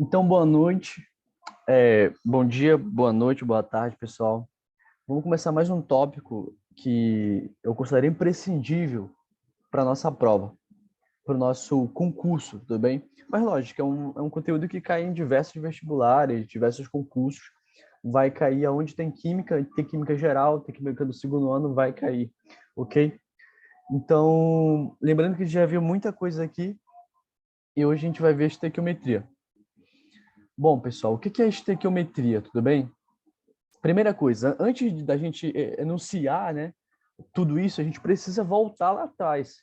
Então, boa noite, bom dia, boa noite, boa tarde, pessoal. Vamos começar mais um tópico que eu considero imprescindível para a nossa prova, para o nosso concurso, tudo bem? Mas, lógico, é um conteúdo que cai em diversos vestibulares, diversos concursos. Vai cair aonde tem química geral, tem química do segundo ano, vai cair, ok? Então, lembrando que já viu muita coisa aqui e hoje a gente vai ver estequiometria. Bom, pessoal, o que é estequiometria, tudo bem? Primeira coisa, antes da gente enunciar, né, tudo isso, a gente precisa voltar lá atrás.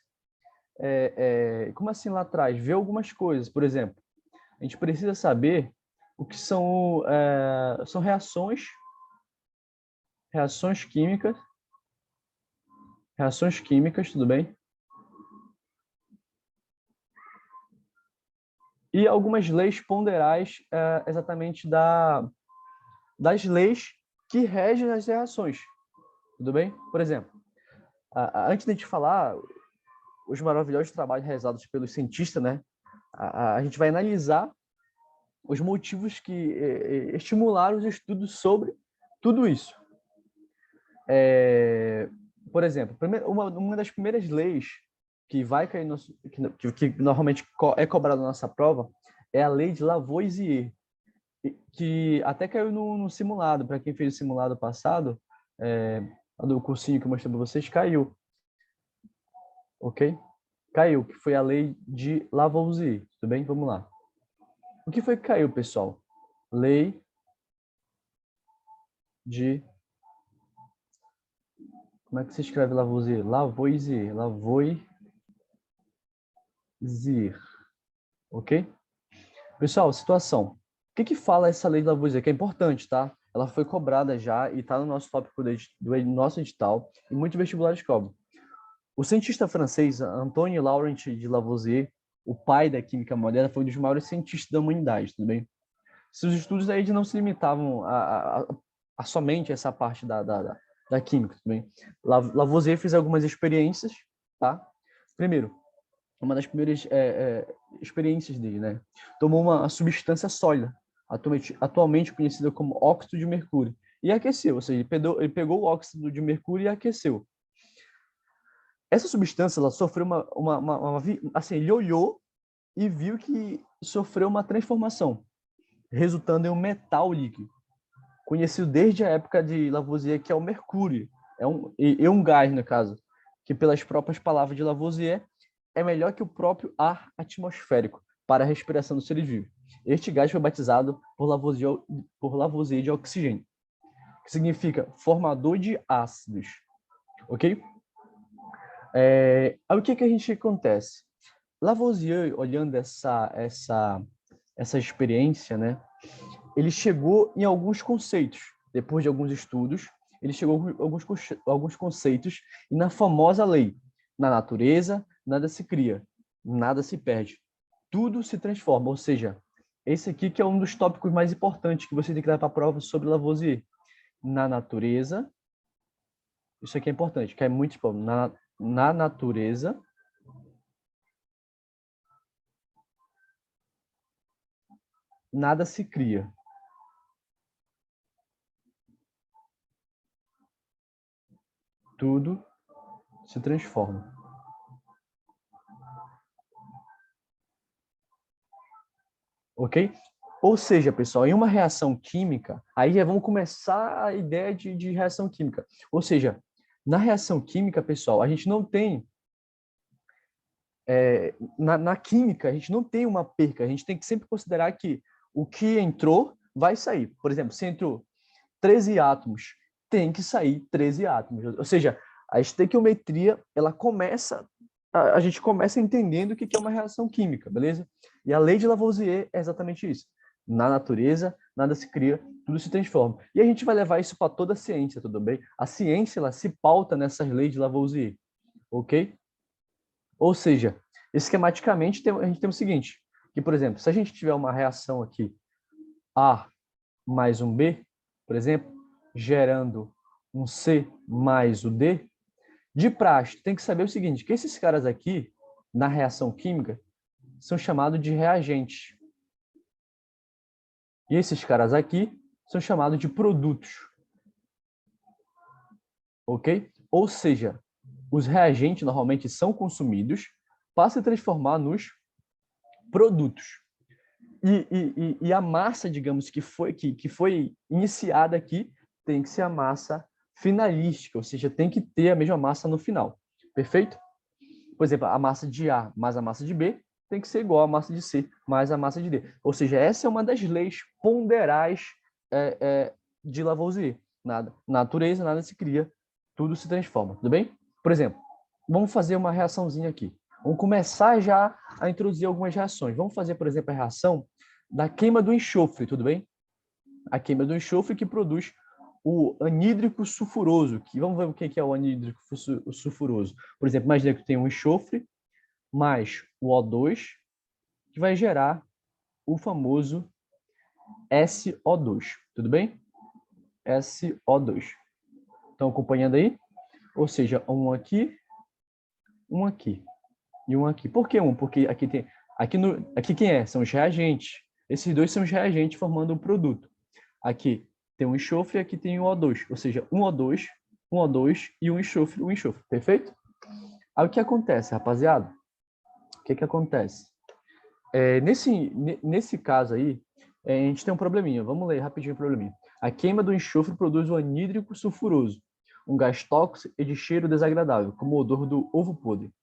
Como assim lá atrás? Ver algumas coisas. Por exemplo, a gente precisa saber o que são reações químicas, tudo bem? E algumas leis ponderais exatamente das leis que regem as reações, tudo bem? Por exemplo, antes de a gente falar os maravilhosos trabalhos realizados pelos cientistas, né? A gente vai analisar os motivos que estimularam os estudos sobre tudo isso. Por exemplo, uma das primeiras leis que vai cair que normalmente é cobrada na nossa prova é a lei de Lavoisier, que até caiu no simulado. Para quem fez o simulado passado, do cursinho que eu mostrei para vocês, caiu, ok? Caiu, que foi a lei de Lavoisier, tudo bem? Vamos lá. O que foi que caiu, pessoal? Lei de... Como é que se escreve Lavoisier? Lavoisier. Lavoisier. Ok? Pessoal, situação. O que fala essa lei de Lavoisier? Que é importante, tá? Ela foi cobrada já e está no nosso tópico do nosso edital e muitos vestibulares cobram. O cientista francês Antoine Laurent de Lavoisier, o pai da química moderna, foi um dos maiores cientistas da humanidade, tudo bem? Seus estudos aí não se limitavam a somente essa parte da química, tudo bem? Lavoisier fez algumas experiências, tá? Primeiro, uma das primeiras experiências dele, né? Tomou uma substância sólida, atualmente conhecida como óxido de mercúrio, e aqueceu, ou seja, ele pegou o óxido de mercúrio e aqueceu. Essa substância, ela sofreu assim, ele olhou e viu que sofreu uma transformação, resultando em um metal líquido, conhecido desde a época de Lavoisier, que é o mercúrio. É um gás, no caso, que pelas próprias palavras de Lavoisier, é melhor que o próprio ar atmosférico para a respiração dos seres vivos. Este gás foi batizado por Lavoisier de oxigênio, que significa formador de ácidos. Ok? Aí o que a gente acontece? Lavoisier, olhando essa experiência, né, ele chegou em alguns conceitos. Depois de alguns estudos, ele chegou a alguns conceitos e na famosa lei: na natureza, nada se cria, nada se perde. Tudo se transforma. Ou seja, esse aqui que é um dos tópicos mais importantes que você tem que dar para a prova sobre Lavoisier. Na natureza, isso aqui é importante, que é muito importante. Na natureza, nada se cria. Tudo se transforma. Ok? Ou seja, pessoal, em uma reação química, aí já vamos começar a ideia de reação química. Ou seja, na reação química, pessoal, a gente não tem... na química, a gente não tem uma perca. A gente tem que sempre considerar que o que entrou vai sair. Por exemplo, se entrou 13 átomos, tem que sair 13 átomos. Ou seja, a estequiometria, ela começa... A gente começa entendendo o que é uma reação química, beleza? E a lei de Lavoisier é exatamente isso. Na natureza, nada se cria, tudo se transforma. E a gente vai levar isso para toda a ciência, tudo bem? A ciência, ela se pauta nessas leis de Lavoisier, ok? Ou seja, esquematicamente, a gente tem o seguinte, que, por exemplo, se a gente tiver uma reação aqui, A mais um B, por exemplo, gerando um C mais o D, de praxe, tem que saber o seguinte, que esses caras aqui, na reação química, são chamados de reagentes. E esses caras aqui são chamados de produtos. Ok? Ou seja, os reagentes normalmente são consumidos para se transformar nos produtos. E a massa, digamos, que foi iniciada aqui, tem que ser a massa finalística, ou seja, tem que ter a mesma massa no final. Perfeito? Por exemplo, a massa de A mais a massa de B tem que ser igual à massa de C mais a massa de D. Ou seja, essa é uma das leis ponderais de Lavoisier. Nada, natureza, nada se cria, tudo se transforma. Tudo bem? Por exemplo, vamos fazer uma reaçãozinha aqui. Vamos começar já a introduzir algumas reações. Vamos fazer, por exemplo, a reação da queima do enxofre, tudo bem? A queima do enxofre que produz o anídrico sulfuroso. Vamos ver o que é o anídrico sulfuroso. Por exemplo, imagina que tem um enxofre mais o O2, que vai gerar o famoso SO2. Tudo bem? SO2. Estão acompanhando aí? Ou seja, um aqui e um aqui. Por que um? Porque aqui tem aqui quem é? São os reagentes. Esses dois são os reagentes formando um produto. Aqui tem um enxofre e aqui tem um O2, ou seja, um O2 e um enxofre. Perfeito? Aí o que acontece, rapaziada? O que acontece? Nesse caso aí, a gente tem um probleminha. Vamos ler rapidinho o probleminha. A queima do enxofre produz o anídrico sulfuroso, um gás tóxico e de cheiro desagradável, como o odor do ovo podre.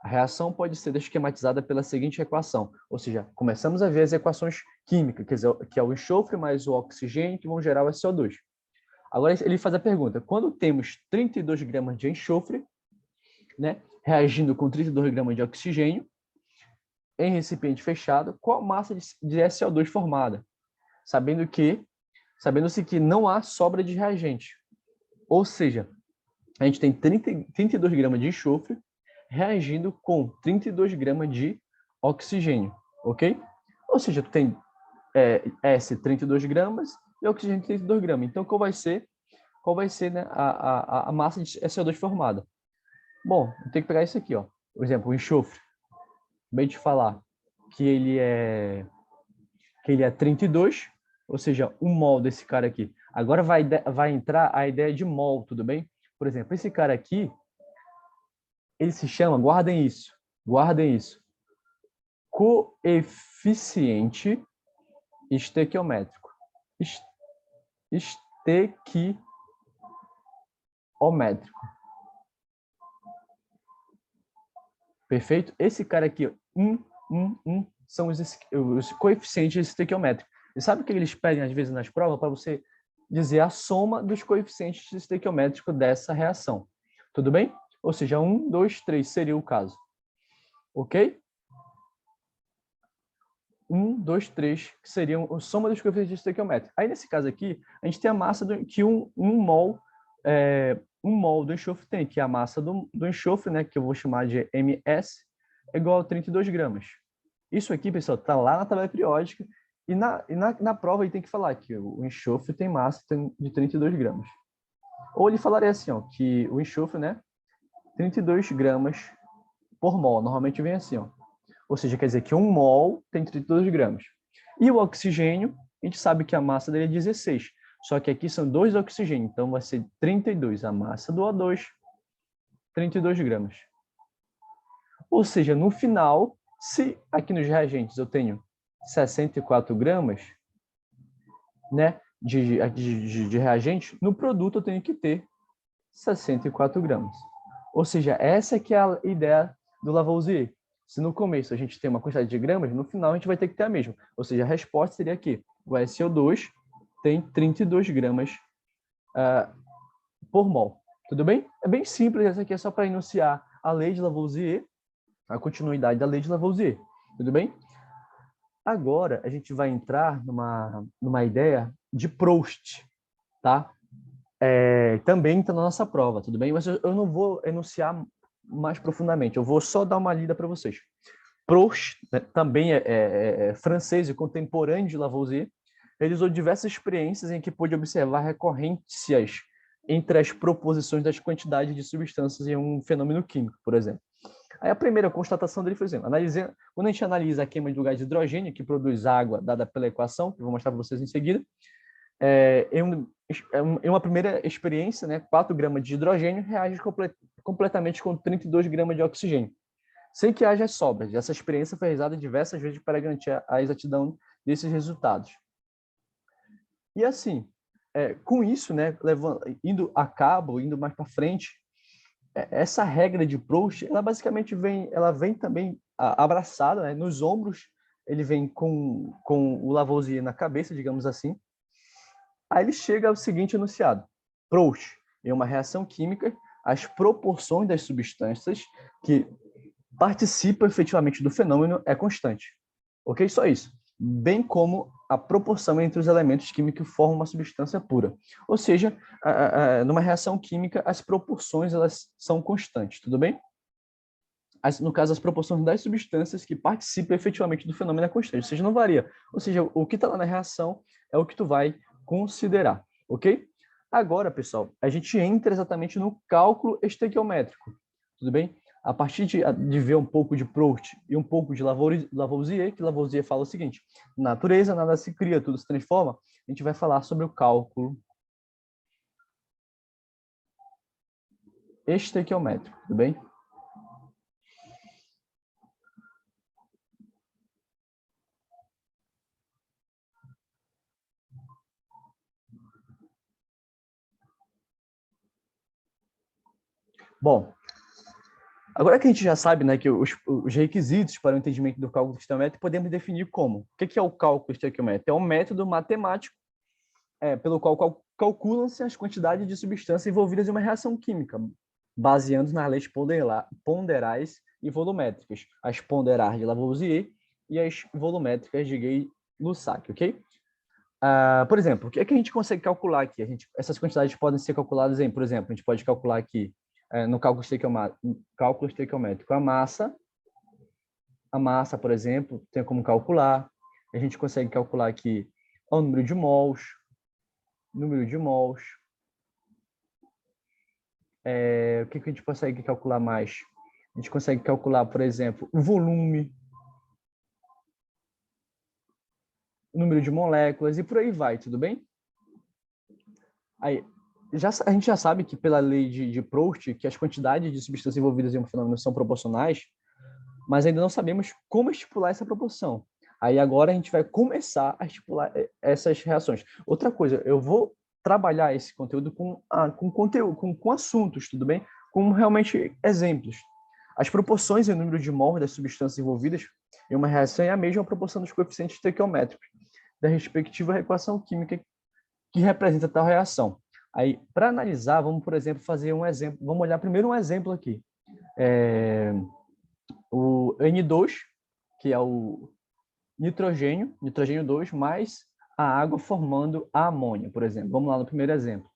A reação pode ser esquematizada pela seguinte equação, ou seja, começamos a ver as equações químicas, que é o enxofre mais o oxigênio, que vão gerar o SO2. Agora ele faz a pergunta, quando temos 32 gramas de enxofre, né, reagindo com 32 gramas de oxigênio, em recipiente fechado, qual a massa de SO2 formada? Sabendo-se que não há sobra de reagente. Ou seja, a gente tem 32 gramas de enxofre reagindo com 32 gramas de oxigênio, ok? Ou seja, tu tem S 32 gramas e oxigênio 32 gramas. Então, qual vai ser né, a massa de SO2 formada? Bom, eu tenho que pegar isso aqui, ó. Por exemplo, o enxofre. Acabei de falar que ele é 32, ou seja, um mol desse cara aqui. Agora vai entrar a ideia de mol, tudo bem? Por exemplo, esse cara aqui, ele se chama, guardem isso, coeficiente estequiométrico. Estequiométrico. Perfeito? Esse cara aqui, são os coeficientes estequiométricos. E sabe o que eles pedem às vezes nas provas? Para você dizer a soma dos coeficientes estequiométricos dessa reação. Tudo bem? Ou seja, 1, 2, 3 seria o caso. Ok? 1, 2, 3, que seriam a soma dos coeficientes estequiométricos. Aí, nesse caso aqui, a gente tem a massa que um mol do enxofre tem, que é a massa do enxofre, né, que eu vou chamar de MS, é igual a 32 gramas. Isso aqui, pessoal, está lá na tabela periódica, e na prova ele tem que falar que o enxofre tem massa de 32 gramas. Ou ele falaria assim, ó, que o enxofre, né, 32 gramas por mol. Normalmente vem assim, ó. Ou seja, quer dizer que um mol tem 32 gramas. E o oxigênio, a gente sabe que a massa dele é 16. Só que aqui são 2 oxigênios, então vai ser 32 a massa do O2, 32 gramas. Ou seja, no final, se aqui nos reagentes eu tenho 64 gramas, né, de reagente, no produto eu tenho que ter 64 gramas. Ou seja, essa que é a ideia do Lavoisier. Se no começo a gente tem uma quantidade de gramas, no final a gente vai ter que ter a mesma. Ou seja, a resposta seria aqui. O SO2 tem 32 gramas por mol. Tudo bem? É bem simples, essa aqui é só para enunciar a lei de Lavoisier, a continuidade da lei de Lavoisier. Tudo bem? Agora a gente vai entrar numa ideia de Proust, tá? Também está na nossa prova, tudo bem? Mas eu não vou enunciar mais profundamente, eu vou só dar uma lida para vocês. Proust, né, também é francês e contemporâneo de Lavoisier, realizou diversas experiências em que pôde observar recorrências entre as proposições das quantidades de substâncias em um fenômeno químico, por exemplo. Aí a primeira constatação dele foi assim, quando a gente analisa a queima do gás de hidrogênio, que produz água dada pela equação, que eu vou mostrar para vocês em seguida, em uma primeira experiência, né, 4 gramas de hidrogênio reage completamente com 32 gramas de oxigênio, sem que haja sobras. Essa experiência foi realizada diversas vezes para garantir a exatidão desses resultados. E assim, com isso, né, indo mais para frente, essa regra de Proust, ela basicamente vem também abraçada, né, nos ombros, ele vem com o Lavoisier na cabeça, digamos assim. Aí ele chega ao seguinte enunciado: Proust, em uma reação química, as proporções das substâncias que participam efetivamente do fenômeno é constante. Ok? Só isso. Bem como a proporção entre os elementos químicos que formam uma substância pura. Ou seja, numa reação química, as proporções elas são constantes, tudo bem? No caso, as proporções das substâncias que participam efetivamente do fenômeno é constante, ou seja, não varia. Ou seja, o que está lá na reação é o que tu vai considerar, ok? Agora, pessoal, a gente entra exatamente no cálculo estequiométrico, tudo bem? A partir de ver um pouco de Proust e um pouco de Lavoisier, que Lavoisier fala o seguinte: na natureza nada se cria, tudo se transforma. A gente vai falar sobre o cálculo estequiométrico, tudo bem? Bom, agora que a gente já sabe, né, que os requisitos para o entendimento do cálculo estequiométrico, podemos definir como. O que é o cálculo estequiométrico? É um método matemático pelo qual calculam-se as quantidades de substâncias envolvidas em uma reação química, baseando nas leis ponderais e volumétricas, as ponderais de Lavoisier e as volumétricas de Gay-Lussac, ok? Por exemplo, o que é que a gente consegue calcular aqui? Essas quantidades podem ser calculadas por exemplo, a gente pode calcular aqui no cálculo estequiométrico a massa, por exemplo, tem como calcular. A gente consegue calcular aqui o número de mols. O que a gente consegue calcular mais? A gente consegue calcular, por exemplo, o volume, o número de moléculas e por aí vai, tudo bem? Aí, a gente já sabe que pela lei de Proust, que as quantidades de substâncias envolvidas em um fenômeno são proporcionais, mas ainda não sabemos como estipular essa proporção. Aí agora a gente vai começar a estipular essas reações. Outra coisa, eu vou trabalhar esse conteúdo com assuntos, tudo bem? Com realmente exemplos. As proporções e o número de mols das substâncias envolvidas em uma reação é a mesma proporção dos coeficientes estequiométricos da respectiva equação química que representa tal reação. Aí, para analisar, vamos, por exemplo, fazer um exemplo. Vamos olhar primeiro um exemplo aqui. O N2, que é o nitrogênio 2, mais a água formando a amônia, por exemplo. Vamos lá no primeiro exemplo.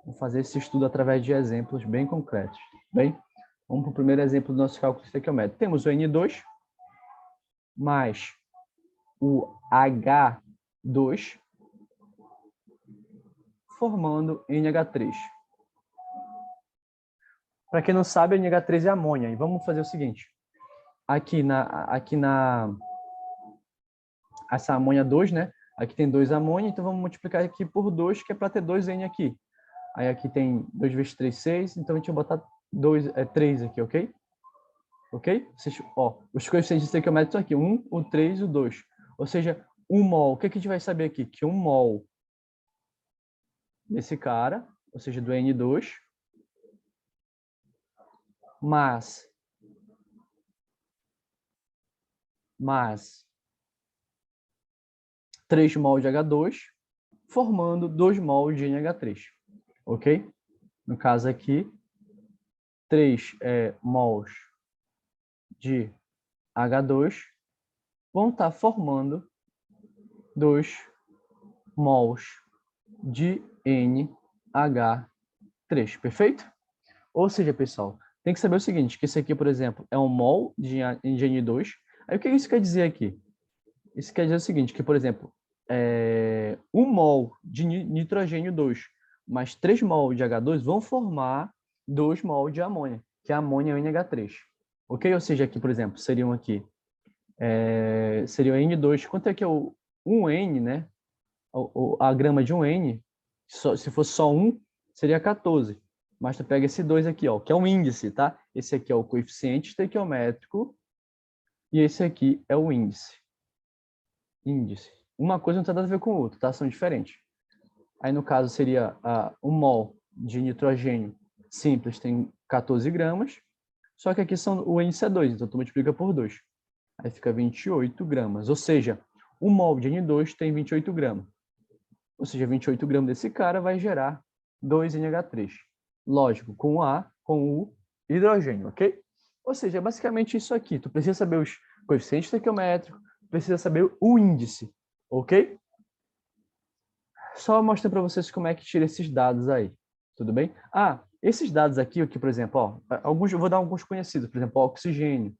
Vamos fazer esse estudo através de exemplos bem concretos. Bem, vamos para o primeiro exemplo do nosso cálculo estequiométrico. Temos o N2 mais o H2 formando NH3. Para quem não sabe, a NH3 é amônia. E vamos fazer o seguinte. Essa amônia 2, né? Aqui tem 2 amônia, então vamos multiplicar aqui por 2, que é para ter 2N aqui. Aí aqui tem 2 vezes 3, 6, então a gente vai botar 3 aqui, ok? Ok? Os coeficientes estequiométricos estão aqui, 1, o 3 e o 2. Ou seja, 1 mol. O que a gente vai saber aqui? Que 1 mol desse cara, ou seja, do N2, mais 3 mol de H2, formando 2 mol de NH3. Ok? No caso aqui, 3 mols de H2 vão estar formando 2 mols de NH3, perfeito? Ou seja, pessoal, tem que saber o seguinte, que esse aqui, por exemplo, é um mol de N2. Aí o que isso quer dizer aqui? Isso quer dizer o seguinte, que, por exemplo, 1 mol de nitrogênio 2 mais 3 mol de H2 vão formar 2 mol de amônia, que é a amônia NH3. Ok? Ou seja, aqui, por exemplo, seriam aqui, seria o N2. Quanto é que é o 1N, né? A grama de 1N, se fosse só 1, seria 14. Mas tu pega esse 2 aqui, ó, que é um índice, tá? Esse aqui é o coeficiente estequiométrico e esse aqui é o índice. Índice. Uma coisa não tem nada a ver com a outra, tá? São diferentes. Aí, no caso, seria um mol de nitrogênio simples tem 14 gramas, só que aqui o índice é 2, então tu multiplica por 2. Aí fica 28 gramas. Ou seja, um mol de N2 tem 28 gramas. Ou seja, 28 gramas desse cara vai gerar 2NH3. Lógico, com o hidrogênio, ok? Ou seja, é basicamente isso aqui. Tu precisa saber os coeficientes estequiométricos, precisa saber o índice, ok? Só mostrando para vocês como é que tira esses dados aí, tudo bem? Esses dados aqui, por exemplo, eu vou dar alguns conhecidos, por exemplo, o oxigênio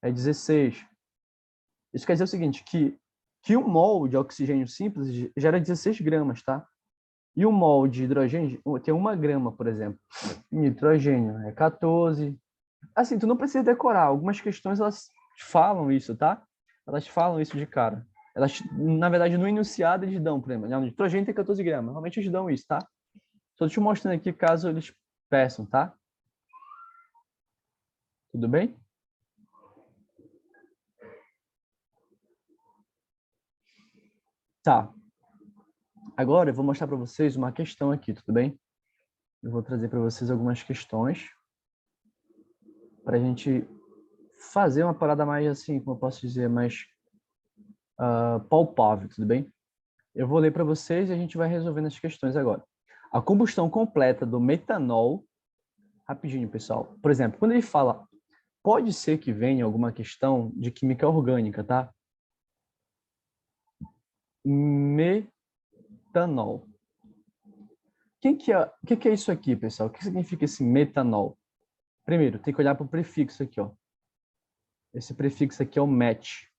é 16. Isso quer dizer o seguinte, que um mol de oxigênio simples gera 16 gramas, tá? E o mol de hidrogênio tem 1 grama, por exemplo. Nitrogênio é 14. Assim, tu não precisa decorar. Algumas questões, elas falam isso, tá? Elas falam isso de cara. Elas, na verdade, no enunciado eles dão, por exemplo, nitrogênio tem 14 gramas. Normalmente eles dão isso, tá? Estou te mostrando aqui caso eles peçam, tá? Tudo bem? Tá. Agora eu vou mostrar para vocês uma questão aqui, tudo bem? Eu vou trazer para vocês algumas questões para a gente fazer uma parada mais assim, como eu posso dizer, mais palpável, tudo bem? Eu vou ler para vocês e a gente vai resolvendo as questões agora. A combustão completa do metanol, rapidinho, pessoal. Por exemplo, quando ele fala, pode ser que venha alguma questão de química orgânica, tá? Metanol. O que é isso aqui, pessoal? O que significa esse metanol? Primeiro, tem que olhar para o prefixo aqui, ó. Esse prefixo aqui é o met.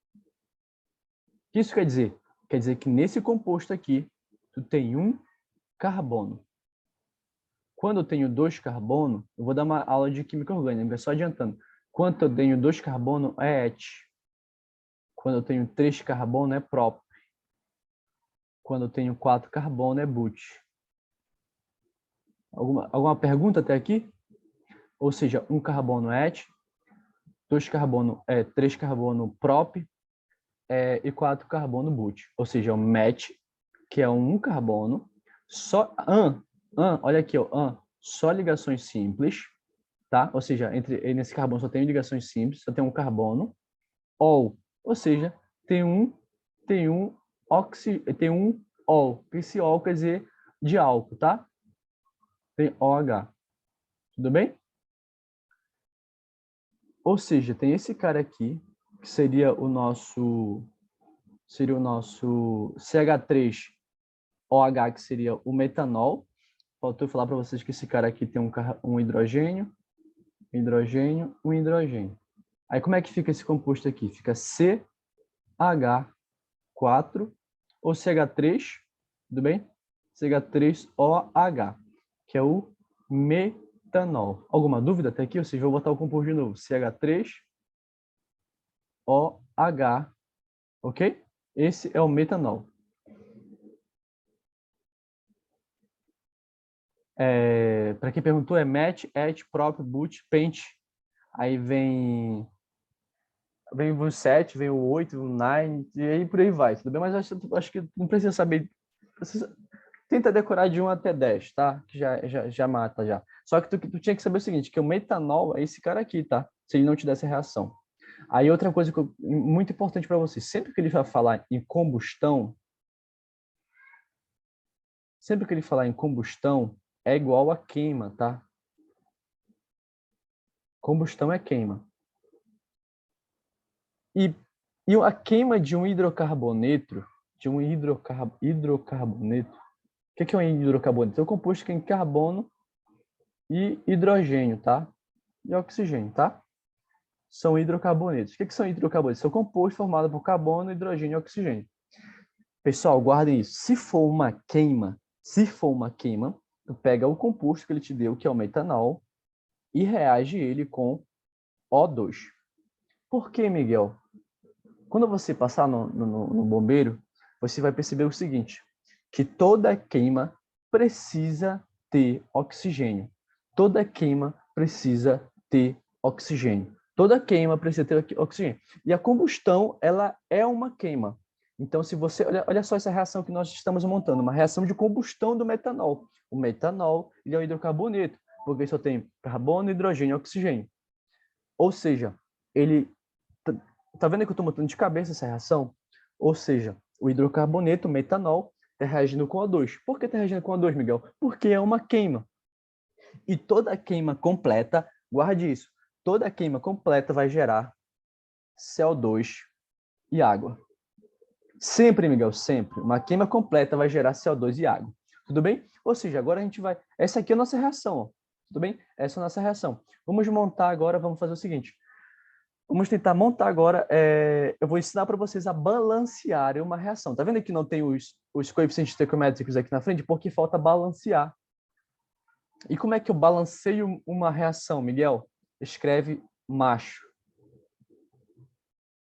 O que isso quer dizer? Quer dizer que nesse composto aqui, tu tem um carbono. Quando eu tenho 2 carbono, eu vou dar uma aula de química orgânica, só adiantando. Quando eu tenho 2 carbono, é et. Quando eu tenho 3 carbono, é prop. Quando eu tenho 4 carbono, é but. Alguma pergunta até aqui? Ou seja, 1 carbono et, 2 carbono, 3 carbono prop e 4 carbono but. Ou seja, o met, que é um carbono, só olha aqui, ó, só ligações simples, tá? Ou seja, nesse carbono só tem ligações simples, só tem um carbono, ou seja, tem um ol. Esse ol quer dizer de álcool, tá? Tem OH. Tudo bem? Ou seja, tem esse cara aqui, que seria o nosso CH3OH, que seria o metanol. Faltou falar para vocês que esse cara aqui tem um hidrogênio, um hidrogênio. Aí como é que fica esse composto aqui? Fica CH4 ou CH3, tudo bem? CH3OH, que é o metanol. Alguma dúvida até aqui? Ou seja, vou botar o composto de novo. CH3OH, ok? Esse é o metanol. Para quem perguntou, é met, et, prop, but, pent. Aí vem o 7, vem o 8, o 9, e aí por aí vai, tudo bem? Mas acho que não precisa saber. Tenta decorar de 1 até 10, tá? Que já mata já. Só que tu tinha que saber o seguinte, que o metanol é esse cara aqui, tá? Se ele não te desse reação. Aí outra coisa muito importante para você, sempre que ele vai falar em combustão, é igual a queima, tá? Combustão é queima. E a queima de um hidrocarboneto, hidrocarboneto, o que é um hidrocarboneto? É um composto que tem carbono e hidrogênio, tá? E oxigênio, tá? São hidrocarbonetos. O que são hidrocarbonetos? São compostos formados por carbono, hidrogênio e oxigênio. Pessoal, guardem isso. Se for uma queima, tu pega o composto que ele te deu, que é o metanol, e reage ele com O2. Por quê, Miguel? Quando você passar no bombeiro, você vai perceber o seguinte, que toda queima precisa ter oxigênio. Toda queima precisa ter oxigênio. Toda queima precisa ter oxigênio. E a combustão, ela é uma queima. Então, se você... Olha só essa reação que nós estamos montando, uma reação de combustão do metanol. O metanol, ele é um hidrocarboneto, porque só tem carbono, hidrogênio e oxigênio. Ou seja, ele... Tá vendo que eu estou montando de cabeça essa reação? Ou seja, o hidrocarboneto, o metanol, está reagindo com O2. Por que está reagindo com O2, Miguel? Porque é uma queima. E toda queima completa, guarde isso, toda queima completa vai gerar CO2 e água. Sempre, Miguel, sempre. Uma queima completa vai gerar CO2 e água. Tudo bem? Ou seja, agora a gente vai... Essa aqui é a nossa reação, ó. Tudo bem? Essa é a nossa reação. Vamos montar agora, vamos fazer o seguinte. Vamos tentar montar agora, eu vou ensinar para vocês a balancear uma reação. Tá vendo que não tem os coeficientes estequiométricos aqui na frente? Porque falta balancear. E como é que eu balanceio uma reação, Miguel? Escreve macho.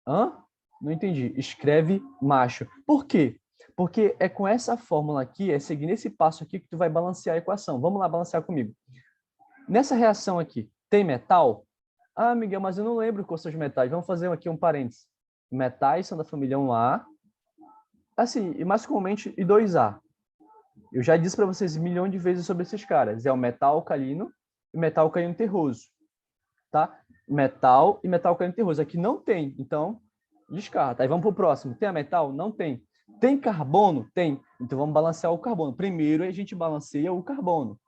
Hã? Não entendi. Escreve macho. Por quê? Porque é com essa fórmula aqui, é seguindo esse passo aqui que tu vai balancear a equação. Vamos lá balancear comigo. Nessa reação aqui, tem metal? Ah, Miguel, mas eu não lembro quais são os metais. Vamos fazer aqui um parênteses. Metais são da família 1A. Assim, e mais comumente, e 2A. Eu já disse para vocês milhões de vezes sobre esses caras. É o metal alcalino e metal alcalino terroso. Tá? Metal e metal alcalino terroso. Aqui não tem, então descarta. Aí vamos para o próximo. Tem a metal? Não tem. Tem carbono? Tem. Então vamos balancear o carbono. Primeiro a gente balanceia o carbono.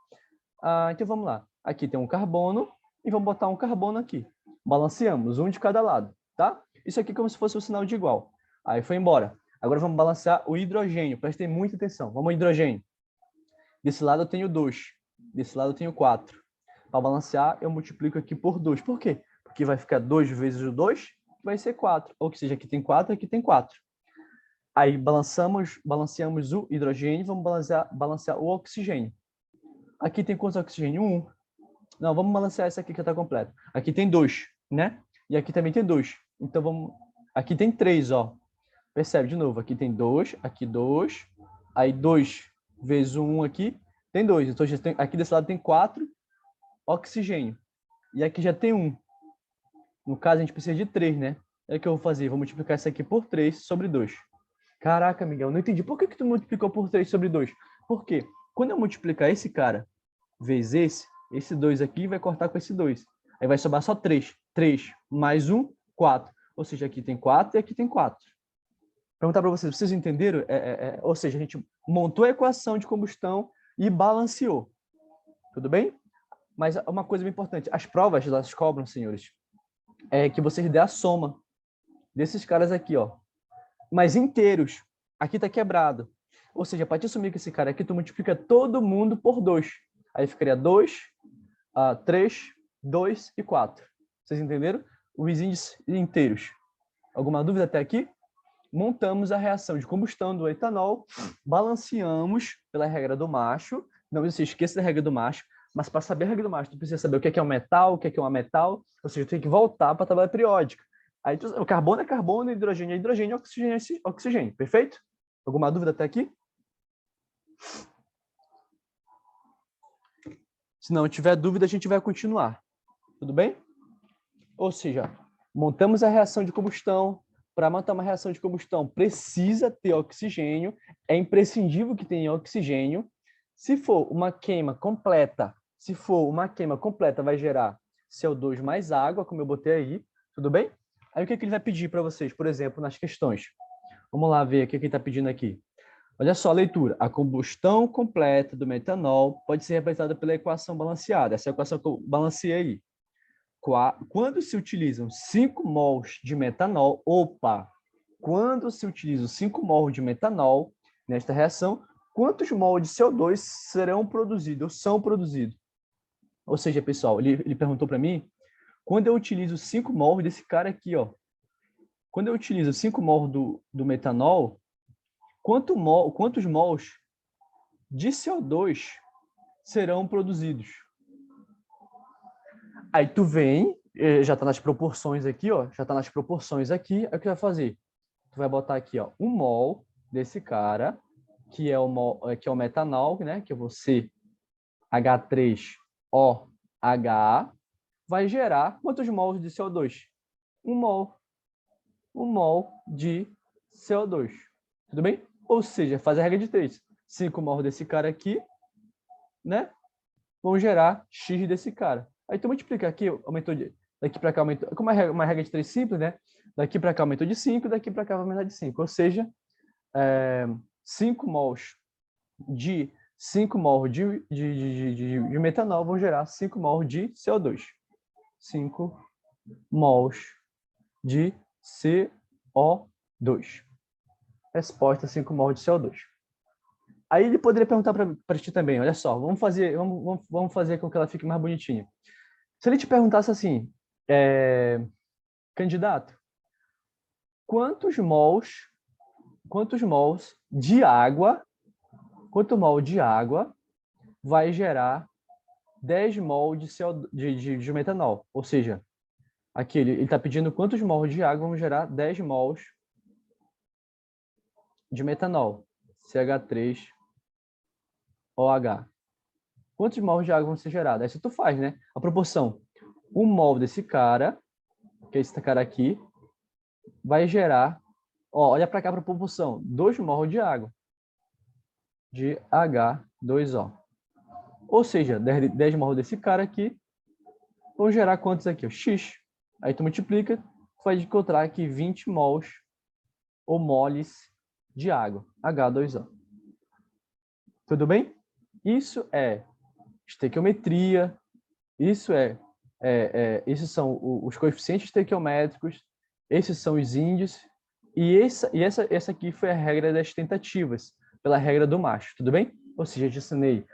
Então vamos lá. Aqui tem um carbono e vamos botar um carbono aqui. Balanceamos, um de cada lado, tá? Isso aqui é como se fosse um sinal de igual. Aí foi embora. Agora vamos balancear o hidrogênio. Prestem muita atenção. Vamos ao hidrogênio. Desse lado eu tenho 2. Desse lado eu tenho 4. Para balancear, eu multiplico aqui por 2. Por quê? Porque vai ficar 2 vezes o 2, que vai ser 4. Ou seja, aqui tem 4, aqui tem 4. Aí balanceamos o hidrogênio, vamos balancear o oxigênio. Aqui tem quantos oxigênio? 1. Não, vamos balancear essa aqui que está completa. Aqui tem 2, né? E aqui também tem 2. Então vamos... Aqui tem 3, ó. Percebe de novo. Aqui tem 2, aqui 2. Aí 2 vezes o 1 aqui tem 2. Então aqui desse lado tem 4 oxigênio. E aqui já tem 1. No caso, a gente precisa de 3, né? É o que eu vou fazer. Vou multiplicar isso aqui por 3 sobre 2. Caraca, Miguel, não entendi. Por que tu multiplicou por 3 sobre 2? Por quê? Quando eu multiplicar esse cara vezes esse 2 aqui vai cortar com esse 2. Aí vai sobrar só 3. 3 mais 1, 4. Ou seja, aqui tem 4 e aqui tem 4. Perguntar para vocês entenderam? Ou seja, a gente montou a equação de combustão e balanceou. Tudo bem? Mas uma coisa bem importante. As provas, elas cobram, senhores, que vocês dêem a soma desses caras aqui, ó. Mas inteiros. Aqui está quebrado. Ou seja, para te assumir que esse cara aqui, tu multiplica todo mundo por 2. Aí ficaria 2, 3, 2 e 4. Vocês entenderam? Os índices inteiros. Alguma dúvida até aqui? Montamos a reação de combustão do etanol, balanceamos pela regra do macho. Não se esqueça da regra do macho, mas para saber a regra do macho, tu precisa saber o que é um metal, o que é uma metal, ou seja, tu tem que voltar para a tabela periódica. Aí o carbono é carbono, hidrogênio é hidrogênio, oxigênio é oxigênio. Perfeito? Alguma dúvida até aqui? Se não tiver dúvida, a gente vai continuar. Tudo bem? Ou seja, montamos a reação de combustão. Para montar uma reação de combustão, precisa ter oxigênio. É imprescindível que tenha oxigênio. Se for uma queima completa, vai gerar CO2 mais água, como eu botei aí. Tudo bem? Aí o que ele vai pedir para vocês, por exemplo, nas questões? Vamos lá ver o que ele está pedindo aqui. Olha só a leitura. A combustão completa do metanol pode ser representada pela equação balanceada. Essa é a equação que eu balanceei aí. Quando se utilizam 5 mols de metanol, quando se utilizam 5 mols de metanol nesta reação, quantos mols de CO2 serão produzidos ou são produzidos? Ou seja, pessoal, ele perguntou para mim, quando eu utilizo 5 mols desse cara aqui, ó, quando eu utilizo 5 mols do metanol, quantos mols de CO2 serão produzidos? Aí tu vem, já está nas proporções aqui, ó, já está nas proporções aqui, aí o que tu vai fazer? Tu vai botar aqui, ó, 1 mol desse cara, que é o metanol, né, que é você H3OH, vai gerar quantos mols de CO2? 1 mol. 1 mol de CO2. Tudo bem? Ou seja, faz a regra de 3. 5 mol desse cara aqui, né? Vão gerar X desse cara. Aí tu multiplica aqui, aumentou de... Daqui para cá aumentou... Como é uma regra de 3 simples, né? Daqui para cá aumentou de 5, daqui para cá vai aumentar de 5. Ou seja, 5 mols de 5 mols de metanol vão gerar 5 mols de CO2. 5 mols de CO2. Resposta: 5 mols de CO2. Aí ele poderia perguntar para ti também, olha só, vamos fazer com que ela fique mais bonitinha. Se ele te perguntasse assim, candidato, quantos mols de água, quanto mol de água vai gerar 10 mol de, CO, de metanol? Ou seja, aqui ele está pedindo quantos mols de água vão gerar 10 mols de metanol, CH3OH. Quantos mols de água vão ser gerados? Aí se tu faz, né? A proporção, 1 mol desse cara, que é esse cara aqui, vai gerar, ó, olha para cá para a proporção, 2 mols de água, de H2O. Ou seja, 10 mols desse cara aqui, vão gerar quantos aqui? Ó? X. Aí tu multiplica, tu vai encontrar aqui 20 mols ou moles de água, H2O. Tudo bem? Isso é estequiometria, esses são os coeficientes estequiométricos, esses são os índices, e essa aqui foi a regra das tentativas, pela regra do macho, tudo bem? Ou seja, eu te ensinei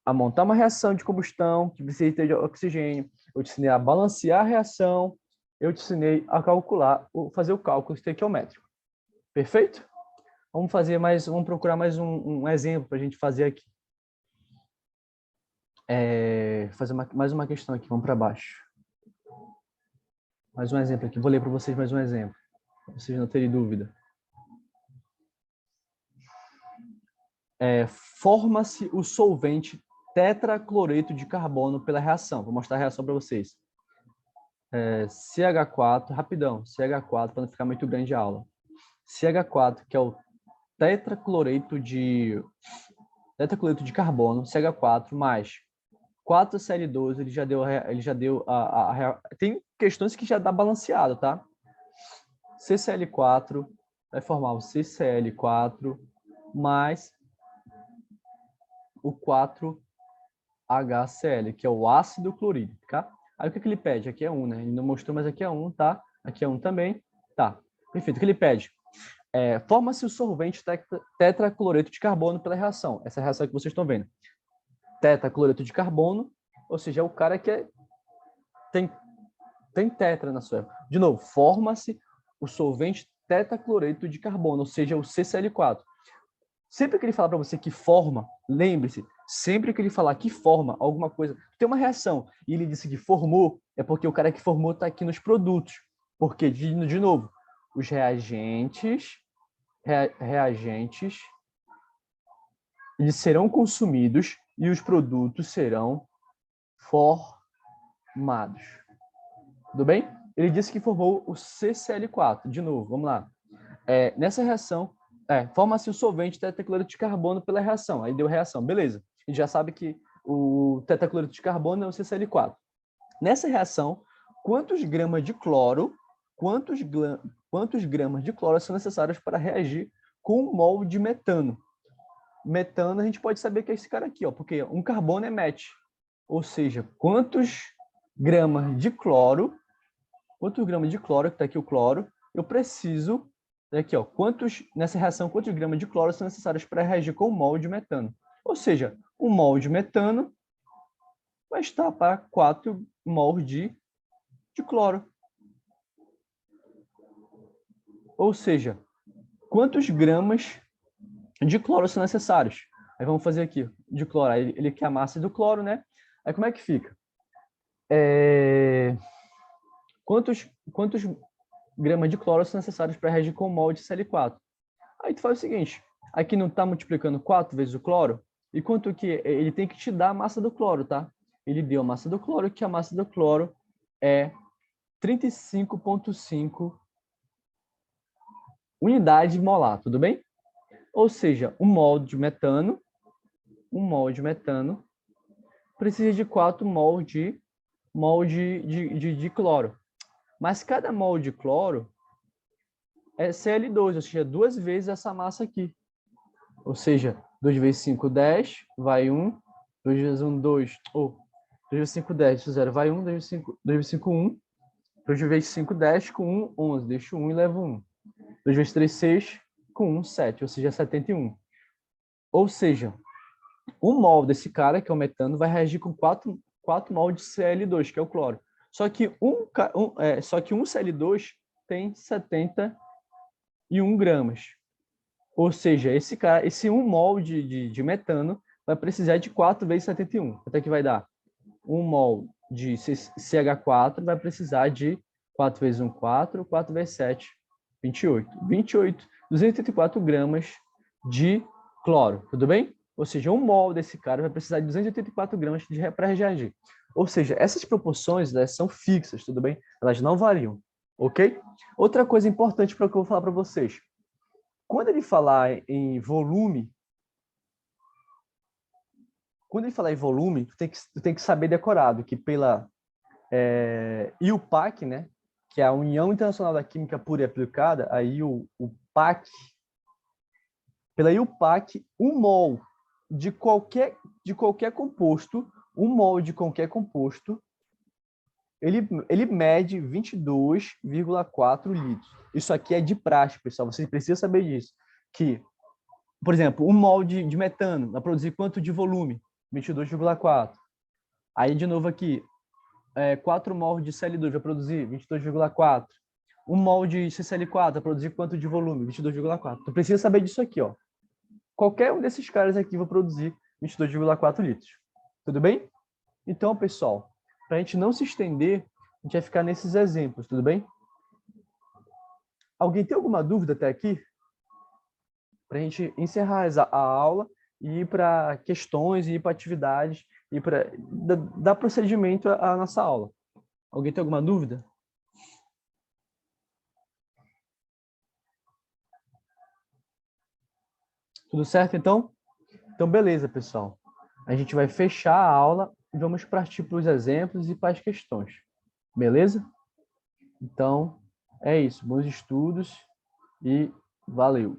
a montar uma reação de combustão que precisa ter de oxigênio, eu te ensinei a balancear a reação, eu te ensinei a calcular, fazer o cálculo estequiométrico. Perfeito? Vamos procurar mais um exemplo para a gente fazer aqui. Fazer mais uma questão aqui, vamos para baixo. Mais um exemplo aqui, vou ler para vocês mais um exemplo, para vocês não terem dúvida. Forma-se o solvente tetracloreto de carbono pela reação. Vou mostrar a reação para vocês. CH4, rapidão, CH4, para não ficar muito grande a aula. CH4, que é o tetracloreto de carbono, CH4, mais 4Cl2, ele já deu tem questões que já dá balanceado, tá? CCl4 vai formar o CCl4 mais o 4HCl, que é o ácido clorídrico, tá? Aí o que ele pede? Aqui é 1, né? Ele não mostrou, mas aqui é 1, tá? Aqui é 1 também, tá? Perfeito. O que ele pede? Forma-se o solvente tetracloreto de carbono pela reação. Essa reação que vocês estão vendo. Tetracloreto de carbono, ou seja, é o cara que tem tetra na sua. De novo, forma-se o solvente tetracloreto de carbono, ou seja, o CCl4. Sempre que ele falar para você que forma, lembre-se, sempre que ele falar que forma alguma coisa, tem uma reação, e ele disse que formou, é porque o cara que formou está aqui nos produtos. Porque, de novo, os reagentes eles serão consumidos e os produtos serão formados. Tudo bem? Ele disse que formou o CCl4. De novo, vamos lá. Nessa reação, forma-se o solvente tetracloreto de carbono pela reação. Aí deu reação, beleza. A gente já sabe que o tetracloreto de carbono é o CCl4. Nessa reação, quantos gramas de cloro são necessários para reagir com 1 mol de metano? Metano a gente pode saber que é esse cara aqui, ó, porque um carbono é met. Ou seja, quantos gramas de cloro, que está aqui o cloro, eu preciso, aqui, ó, nessa reação, quantos gramas de cloro são necessários para reagir com 1 mol de metano? Ou seja, 1 mol de metano vai estar para 4 mol de cloro. Ou seja, quantos gramas de cloro são necessários? Aí vamos fazer aqui, de cloro. Ele quer a massa do cloro, né? Aí como é que fica? quantos gramas de cloro são necessários para reagir com o mol de Cl4? Aí tu faz o seguinte, aqui não está multiplicando 4 vezes o cloro? E quanto que ele tem que te dar a massa do cloro, tá? Ele deu a massa do cloro, que a massa do cloro é 35,5 unidade molar, tudo bem? Ou seja, um mol de metano precisa de 4 mol de cloro. Mas cada mol de cloro é Cl2, ou seja, 2 vezes essa massa aqui. Ou seja, 2 vezes 5, 10, vai 1. 2 vezes 1, 2. 2 vezes 5, 10, 0 vai 1. 2 vezes 5, 1. 2 vezes 5, 10, com 1, 11. Deixo 1 e levo 1. 2 vezes 3, 6, com 1, 7, ou seja, 71. Ou seja, um mol desse cara, que é o metano, vai reagir com 4 mol de Cl2, que é o cloro. Só que um Cl2 tem 71 gramas. Ou seja, esse 1 mol de metano vai precisar de 4 vezes 71. Quanto é que vai dar? 1 mol de CH4 vai precisar de 4 vezes 1, 4, 4 vezes 7, 28. 284 gramas de cloro, tudo bem? Ou seja, 1 mol desse cara vai precisar de 284 gramas para reagir. Ou seja, essas proporções, né, são fixas, tudo bem? Elas não variam, ok? Outra coisa importante para que eu vou falar para vocês. Quando ele falar em volume, tu tem que saber decorado que pela IUPAC, né, que é a União Internacional da Química Pura e Aplicada, a IUPAC, pela IUPAC, 1 mol de qualquer composto, 1 mol de qualquer composto, ele mede 22,4 litros. Isso aqui é de praxe, pessoal. Vocês precisam saber disso. Que, por exemplo, 1 mol de metano vai produzir quanto de volume? 22,4. Aí, de novo aqui, 4 mol de Cl2 vai produzir 22,4. 1 mol de CCl4 vai produzir quanto de volume? 22,4. Tu precisa saber disso aqui, ó. Qualquer um desses caras aqui vai produzir 22,4 litros. Tudo bem? Então, pessoal, para a gente não se estender, a gente vai ficar nesses exemplos, tudo bem? Alguém tem alguma dúvida até aqui? Para a gente encerrar a aula e ir para questões, e ir para atividades, e para dar procedimento à nossa aula. Alguém tem alguma dúvida? Tudo certo, então? Então, beleza, pessoal. A gente vai fechar a aula e vamos partir para os exemplos e para as questões. Beleza? Então, é isso. Bons estudos e valeu!